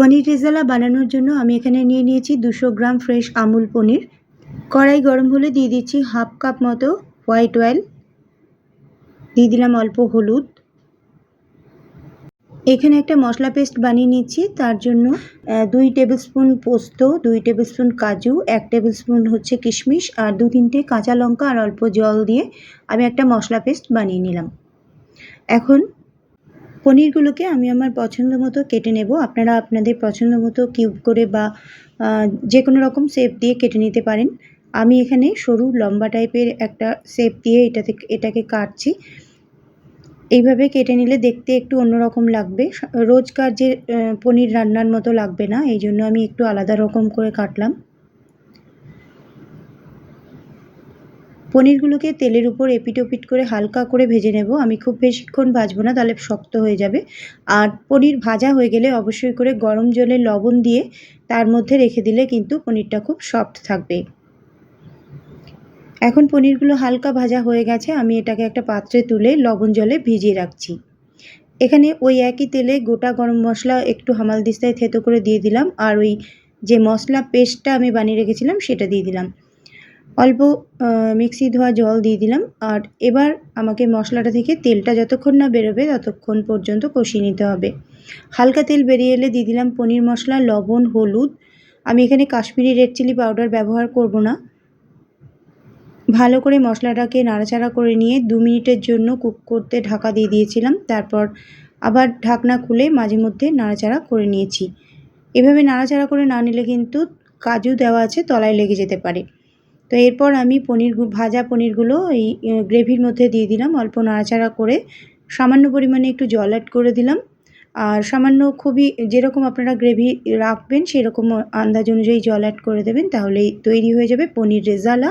পনির রেজালা বানানোর জন্য আমি এখানে নিয়ে নিয়েছি 200 গ্রাম ফ্রেশ আমুল পনির। কড়াই গরম হলে দিয়ে দিচ্ছি হাফ কাপ মতো হোয়াইট অয়েল, দিয়ে দিলাম অল্প হলুদ। এখানে একটা মশলা পেস্ট বানিয়ে নিচ্ছি, তার জন্য 2 টেবিল স্পুন পোস্ত, 2 টেবিল স্পুন কাজু, 1 টেবিল স্পুন হচ্ছে কিশমিশ আর 2-3টে কাঁচা লঙ্কা আর অল্প জল দিয়ে আমি একটা মশলা পেস্ট বানিয়ে নিলাম। এখন পনিরগুলোকে আমি আমার পছন্দ মতো কেটে নেব। আপনারা আপনাদের পছন্দ মতো কিউব করে বা যে কোনো রকম শেপ দিয়ে কেটে নিতে পারেন। আমি এখানে সরু লম্বা টাইপের একটা শেপ দিয়ে এটাকে কাটছি। এইভাবে কেটে নিলে দেখতে একটু অন্যরকম লাগবে, রোজকার যে পনির রান্নার মতো লাগবে না, এই জন্য আমি একটু আলাদা রকম করে কাটলাম। পনিরগুলোকে তেলের উপর এপিট ওপিট করে হালকা করে ভেজে নেব। আমি খুব বেশিক্ষণ ভাজবো না, তাহলে শক্ত হয়ে যাবে। আর পনির ভাজা হয়ে গেলে অবশ্যই করে গরম জলে লবণ দিয়ে তার মধ্যে রেখে দিলে কিন্তু পনিরটা খুব সফট থাকবে। এখন পনিরগুলো হালকা ভাজা হয়ে গেছে, আমি এটাকে একটা পাত্রে তুলে লবণ জলে ভিজিয়ে রাখছি। এখানে ওই একই তেলে গোটা গরম মশলা একটু হামালদিস্তায় থেতো করে দিয়ে দিলাম, আর ওই যে মশলা পেস্টটা আমি বানিয়ে রেখেছিলাম সেটা দিয়ে দিলাম। অল্প মিক্সি ধোয়া জল দিয়ে দিলাম। আর এবার আমাকে মশলাটা থেকে তেলটা যতক্ষণ না বেরোবে ততক্ষণ পর্যন্ত কষিয়ে নিতে হবে। হালকা তেল বেরিয়ে এলে দিয়ে দিলাম পনির মশলা, লবণ, হলুদ। আমি এখানে কাশ্মীরি রেড চিলি পাউডার ব্যবহার করব না। ভালো করে মশলাটাকে নাড়াচাড়া করে নিয়ে 2 মিনিটের জন্য কুক করতে ঢাকা দিয়ে দিয়েছিলাম। তারপর আবার ঢাকনা খুলে মাঝে মধ্যে নাড়াচাড়া করে নিয়েছি। এভাবে নাড়াচাড়া করে না নিলে কিন্তু কাজু দেওয়া আছে, তলায় লেগে যেতে পারে। তো এরপর আমি ভাজা পনিরগুলো এই গ্রেভির মধ্যে দিয়ে দিলাম। অল্প নাড়াচাড়া করে সামান্য পরিমাণে একটু জল অ্যাড করে দিলাম। আর সামান্য খুবই যেরকম আপনারা গ্রেভি রাখবেন সেরকম আন্দাজ অনুযায়ী জল অ্যাড করে দেবেন, তাহলেই তৈরি হয়ে যাবে পনির রেজালা।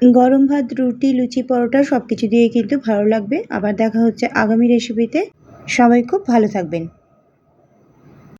গরম ভাত, রুটি, লুচি, পরোটা সব কিছু দিয়ে কিন্তু ভালো লাগবে। আবার দেখা হচ্ছে আগামী রেসিপিতে। সবাই খুব ভালো থাকবেন।